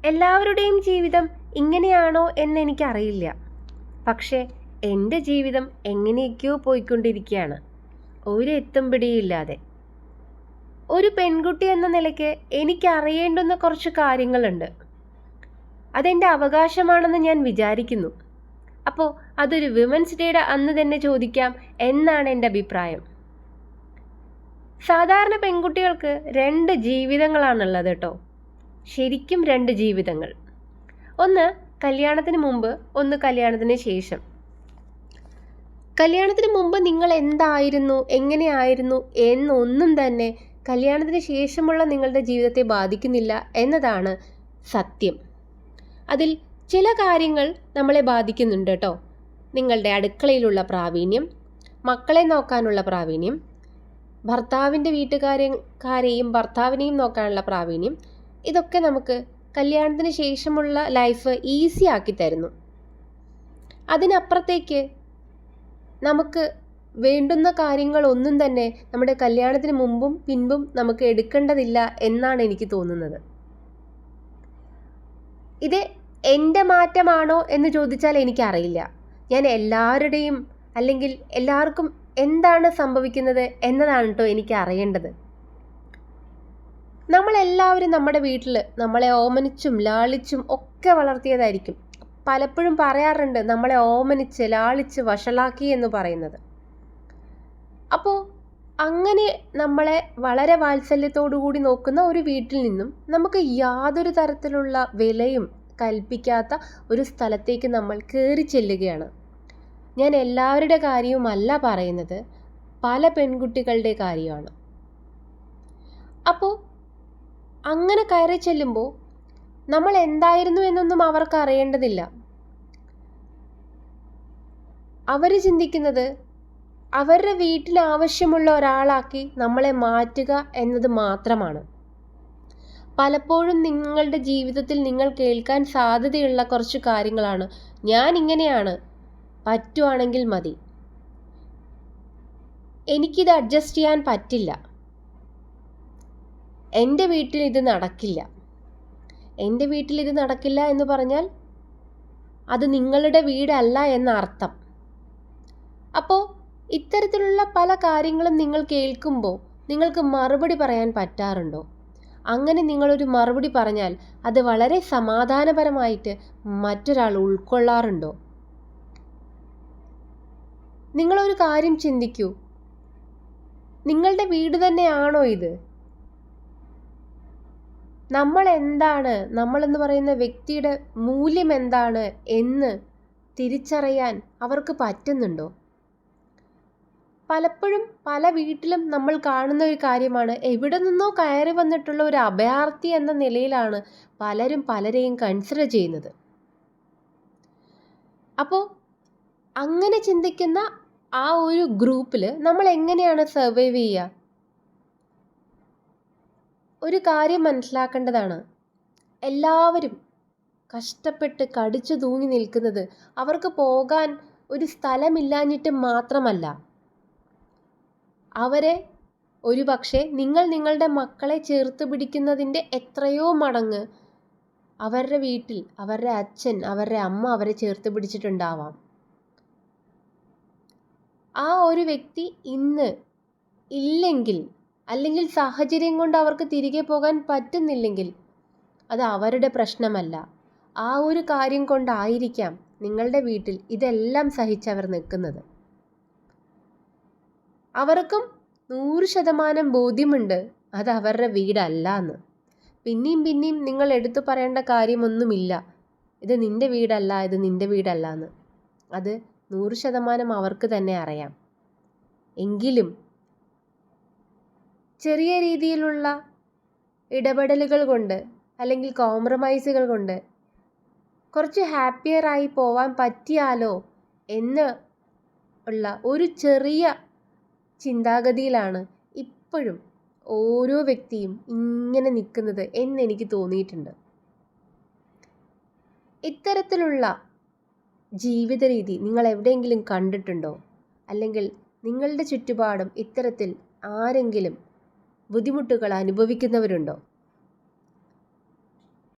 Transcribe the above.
എല്ലാവരുടെയും ജീവിതം ഇങ്ങനെയാണോ എന്നെനിക്കറിയില്ല. പക്ഷേ എൻ്റെ ജീവിതം എങ്ങനെയൊക്കെയോ പോയിക്കൊണ്ടിരിക്കുകയാണ്, ഒരു എത്തും പിടിയില്ലാതെ. ഒരു പെൺകുട്ടി എന്ന നിലയ്ക്ക് എനിക്കറിയേണ്ടുന്ന കുറച്ച് കാര്യങ്ങളുണ്ട്. അതെൻ്റെ അവകാശമാണെന്ന് ഞാൻ വിചാരിക്കുന്നു. അപ്പോൾ അതൊരു വിമൻസ് ഡേയുടെ അന്ന് തന്നെ ചോദിക്കാം എന്നാണ് എൻ്റെ അഭിപ്രായം. സാധാരണ പെൺകുട്ടികൾക്ക് 2 ജീവിതങ്ങളാണുള്ളത് കേട്ടോ. ശരിക്കും 2 ജീവിതങ്ങൾ. ഒന്ന് കല്യാണത്തിന് മുമ്പ്, ഒന്ന് കല്യാണത്തിന് ശേഷം. കല്യാണത്തിന് മുമ്പ് നിങ്ങൾ എന്തായിരുന്നു, എങ്ങനെയായിരുന്നു എന്നൊന്നും തന്നെ കല്യാണത്തിന് ശേഷമുള്ള നിങ്ങളുടെ ജീവിതത്തെ ബാധിക്കുന്നില്ല എന്നതാണ് സത്യം. അതിൽ ചില കാര്യങ്ങൾ നമ്മളെ ബാധിക്കുന്നുണ്ട് കേട്ടോ. നിങ്ങളുടെ അടുക്കളയിലുള്ള പ്രാവീണ്യം, മക്കളെ നോക്കാനുള്ള പ്രാവീണ്യം, ഭർത്താവിൻ്റെ വീട്ടുകാരെയും ഭർത്താവിനെയും നോക്കാനുള്ള പ്രാവീണ്യം, ഇതൊക്കെ നമുക്ക് കല്യാണത്തിന് ശേഷമുള്ള ലൈഫ് ഈസി ആക്കി തരുന്നു. അതിനപ്പുറത്തേക്ക് നമുക്ക് വേണ്ടുന്ന കാര്യങ്ങളൊന്നും തന്നെ നമ്മുടെ കല്യാണത്തിന് മുമ്പും പിൻപും നമുക്ക് എടുക്കേണ്ടതില്ല എന്നാണ് എനിക്ക് തോന്നുന്നത്. ഇത് എൻ്റെ മാറ്റമാണോ എന്ന് ചോദിച്ചാൽ എനിക്കറിയില്ല. ഞാൻ എല്ലാവരുടെയും അല്ലെങ്കിൽ എല്ലാവർക്കും എന്താണ് സംഭവിക്കുന്നത് എന്നതാണ് കേട്ടോ എനിക്ക് അറിയേണ്ടത്. നമ്മളെല്ലാവരും നമ്മുടെ വീട്ടിൽ നമ്മളെ ഓമനിച്ചും ലാളിച്ചും ഒക്കെ വളർത്തിയതായിരിക്കും. പലപ്പോഴും പറയാറുണ്ട് നമ്മളെ ഓമനിച്ച് ലാളിച്ച് വഷളാക്കി എന്ന് പറയുന്നത്. അപ്പോൾ അങ്ങനെ നമ്മളെ വളരെ വാത്സല്യത്തോടു കൂടി നോക്കുന്ന ഒരു വീട്ടിൽ നിന്നും നമുക്ക് യാതൊരു തരത്തിലുള്ള വിലയും കൽപ്പിക്കാത്ത ഒരു സ്ഥലത്തേക്ക് നമ്മൾ കയറി ചെല്ലുകയാണ്. ഞാൻ എല്ലാവരുടെ കാര്യവുമല്ല പറയുന്നത്, പല പെൺകുട്ടികളുടെ കാര്യമാണ്. അപ്പോൾ അങ്ങനെ കയറി ചെല്ലുമ്പോൾ നമ്മൾ എന്തായിരുന്നു എന്നൊന്നും അവർക്ക് അറിയേണ്ടതില്ല. അവർ ചിന്തിക്കുന്നത് അവരുടെ വീട്ടിൽ ആവശ്യമുള്ള ഒരാളാക്കി നമ്മളെ മാറ്റുക എന്നത് മാത്രമാണ്. പലപ്പോഴും നിങ്ങളുടെ ജീവിതത്തിൽ നിങ്ങൾ കേൾക്കാൻ സാധ്യതയുള്ള കുറച്ച് കാര്യങ്ങളാണ്, ഞാൻ ഇങ്ങനെയാണ്, പറ്റുവാണെങ്കിൽ മതി, എനിക്കിത് അഡ്ജസ്റ്റ് ചെയ്യാൻ പറ്റില്ല, എൻ്റെ വീട്ടിൽ ഇത് നടക്കില്ല. എൻ്റെ വീട്ടിൽ ഇത് നടക്കില്ല എന്ന് പറഞ്ഞാൽ അത് നിങ്ങളുടെ വീടല്ല എന്ന അർത്ഥം. അപ്പോൾ ഇത്തരത്തിലുള്ള പല കാര്യങ്ങളും നിങ്ങൾ കേൾക്കുമ്പോൾ നിങ്ങൾക്ക് മറുപടി പറയാൻ പറ്റാറുണ്ടോ? അങ്ങനെ നിങ്ങളൊരു മറുപടി പറഞ്ഞാൽ അത് വളരെ സമാധാനപരമായിട്ട് മറ്റൊരാൾ ഉൾക്കൊള്ളാറുണ്ടോ? നിങ്ങളൊരു കാര്യം ചിന്തിക്കൂ, നിങ്ങളുടെ വീട് തന്നെയാണോ ഇത്? നമ്മൾ എന്താണ്, നമ്മളെന്ന് പറയുന്ന വ്യക്തിയുടെ മൂല്യം എന്താണ് എന്ന് തിരിച്ചറിയാൻ അവർക്ക് പറ്റുന്നുണ്ടോ? പലപ്പോഴും പല വീട്ടിലും നമ്മൾ കാണുന്ന ഒരു കാര്യമാണ്, എവിടെ നിന്നോ കയറി വന്നിട്ടുള്ള ഒരു അഭയാർത്ഥി എന്ന നിലയിലാണ് പലരും പലരെയും കൺസിഡർ ചെയ്യുന്നത്. അപ്പോൾ അങ്ങനെ ചിന്തിക്കുന്ന ആ ഒരു ഗ്രൂപ്പിൽ നമ്മൾ എങ്ങനെയാണ് സർവൈവ് ചെയ്യുക? ഒരു കാര്യം മനസ്സിലാക്കേണ്ടതാണ്, എല്ലാവരും കഷ്ടപ്പെട്ട് കടിച്ചു തൂങ്ങി നിൽക്കുന്നത് അവർക്ക് പോകാൻ ഒരു സ്ഥലമില്ലാഞ്ഞിട്ട് മാത്രമല്ല. അവരെ ഒരുപക്ഷെ നിങ്ങൾ നിങ്ങളുടെ മക്കളെ ചേർത്ത് പിടിക്കുന്നതിൻ്റെ എത്രയോ മടങ്ങ് അവരുടെ വീട്ടിൽ അവരുടെ അച്ഛൻ അവരുടെ അമ്മ അവരെ ചേർത്ത് പിടിച്ചിട്ടുണ്ടാവാം. ആ ഒരു വ്യക്തി ഇന്ന് ഇല്ലെങ്കിൽ, അല്ലെങ്കിൽ സാഹചര്യം കൊണ്ട് അവർക്ക് തിരികെ പോകാൻ പറ്റുന്നില്ലെങ്കിൽ അത് അവരുടെ പ്രശ്നമല്ല. ആ ഒരു കാര്യം കൊണ്ടായിരിക്കാം നിങ്ങളുടെ വീട്ടിൽ ഇതെല്ലാം സഹിച്ചവർ നിൽക്കുന്നത്. അവർക്കും 100% ബോധ്യമുണ്ട് അത് അവരുടെ വീടല്ല എന്ന്. പിന്നെയും പിന്നെയും നിങ്ങൾ എടുത്തു പറയേണ്ട കാര്യമൊന്നുമില്ല, ഇത് നിൻ്റെ വീടല്ല, ഇത് നിൻ്റെ വീടല്ല എന്ന്. അത് 100% അവർക്ക് തന്നെ അറിയാം. എങ്കിലും ചെറിയ രീതിയിലുള്ള ഇടപെടലുകൾ കൊണ്ട് അല്ലെങ്കിൽ കോംപ്രമൈസുകൾ കൊണ്ട് കുറച്ച് ഹാപ്പിയറായി പോവാൻ പറ്റിയാലോ എന്ന് ഉള്ള ഒരു ചെറിയ ചിന്താഗതിയിലാണ് ഇപ്പോഴും ഓരോ വ്യക്തിയും ഇങ്ങനെ നിൽക്കുന്നത് എന്നെനിക്ക് തോന്നിയിട്ടുണ്ട്. ഇത്തരത്തിലുള്ള ജീവിത രീതി നിങ്ങൾ എവിടെയെങ്കിലും കണ്ടിട്ടുണ്ടോ? അല്ലെങ്കിൽ നിങ്ങളുടെ ചുറ്റുപാടും ഇത്തരത്തിൽ ആരെങ്കിലും ബുദ്ധിമുട്ടുകൾ അനുഭവിക്കുന്നവരുണ്ടോ?